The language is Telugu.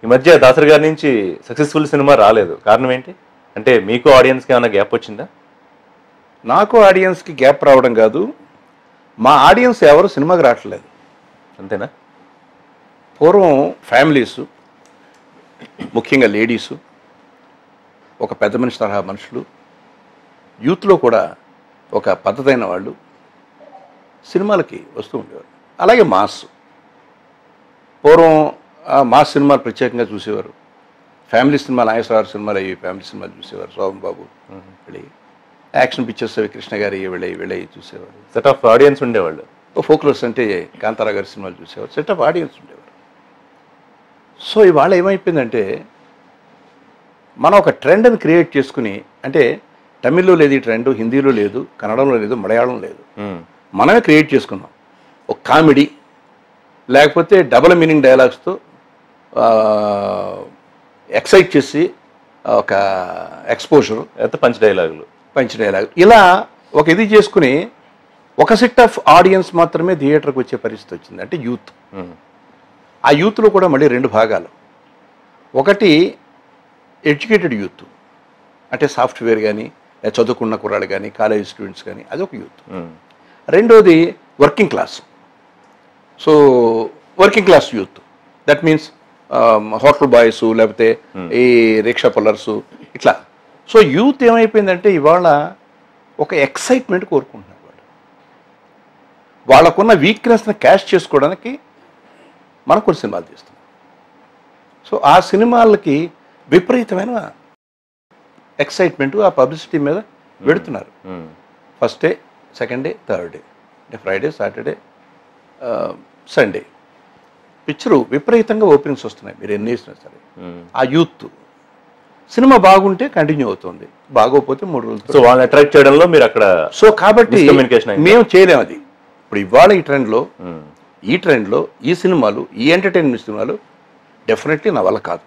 ఈ మధ్య దాసరి గారి నుంచి సక్సెస్ఫుల్ సినిమా రాలేదు, కారణం ఏంటి? అంటే మీకు ఆడియన్స్కి ఏమైనా గ్యాప్ వచ్చిందా? నాకు ఆడియన్స్కి గ్యాప్ రావడం కాదు, మా ఆడియన్స్ ఎవరు సినిమాకి రావట్లేదు. అంతేనా? పూర్వం ఫ్యామిలీసు, ముఖ్యంగా లేడీసు, ఒక పెద్ద మనిషి తరహా మనుషులు, యూత్లో కూడా ఒక పద్ధతైన వాళ్ళు సినిమాలకి వస్తూ ఉండేవారు. అలాగే మాస్, పూర్వం మాస్ సినిమాలు ప్రత్యేకంగా చూసేవారు. ఫ్యామిలీ సినిమాలు, నాగేశ్వరరావు సినిమాలు అయ్యి ఫ్యామిలీ సినిమాలు చూసేవారు. శోభన్ బాబు వెళ్ళి, యాక్షన్ పిక్చర్స్ అవి కృష్ణ గారి వెళ్ళి చూసేవారు. సెట్ ఆఫ్ ఆడియన్స్ ఉండేవాళ్ళు. ఫోక్లోస్ అంటే కాంతారా గారి సినిమాలు చూసేవారు. సెట్ ఆఫ్ ఆడియన్స్ ఉండేవారు. సో ఇవాళ ఏమైపోయిందంటే మనం ఒక ట్రెండ్ని క్రియేట్ చేసుకుని, అంటే తమిళ్లో లేదు ఈ ట్రెండ్, హిందీలో లేదు, కన్నడంలో లేదు, మలయాళం లేదు, మనమే క్రియేట్ చేసుకున్నాం. ఒక కామెడీ లేకపోతే డబుల్ మీనింగ్ డైలాగ్స్తో ఎక్సైట్ చేసి ఒక ఎక్స్పోజర్, పంచ్ డైలాగ్, ఇలా ఒక ఇది చేసుకుని ఒక సెట్ ఆఫ్ ఆడియన్స్ మాత్రమే థియేటర్కి వచ్చే పరిస్థితి వచ్చింది. అంటే యూత్. ఆ యూత్లో కూడా మళ్ళీ రెండు భాగాలు. ఒకటి ఎడ్యుకేటెడ్ యూత్, అంటే సాఫ్ట్వేర్ కానీ, చదువుకున్న కుర్రాళ్ళు కానీ, కాలేజ్ స్టూడెంట్స్ కానీ, అదొక యూత్. రెండోది working class. So working class youth, that means hotel boys, లేకపోతే ఈ రిక్షా పుల్లర్సు, ఇట్లా. సో యూత్ ఏమైపోయిందంటే ఇవాళ ఒక ఎక్సైట్మెంట్ కోరుకుంటున్నారు. వాళ్ళకున్న వీక్నెస్ని క్యాష్ చేసుకోవడానికి మనం కొన్ని సినిమాలు తీస్తున్నాం. సో ఆ సినిమాలకి విపరీతమైన ఎక్సైట్మెంట్ ఆ పబ్లిసిటీ మీద పెడుతున్నారు. First day, second day, third day, అంటే ఫ్రైడే, సాటర్డే, సండే పిక్చరు విపరీతంగా ఓపెనింగ్స్ వస్తున్నాయి. మీరు ఎన్ని వేసినా సరే ఆ యూత్ సినిమా బాగుంటే కంటిన్యూ అవుతుంది, బాగోకపోతే 3 రోజులు. సో వాళ్ళని అట్రాక్ట్ చేయడంలో మీరు అక్కడ, సో కాబట్టి మేము చేయలేము అది. ఇప్పుడు ఇవాళ ఈ ట్రెండ్లో ఈ సినిమాలు, ఈ ఎంటర్టైన్మెంట్ సినిమాలు డెఫినెట్లీ నా వల్ల కాదు.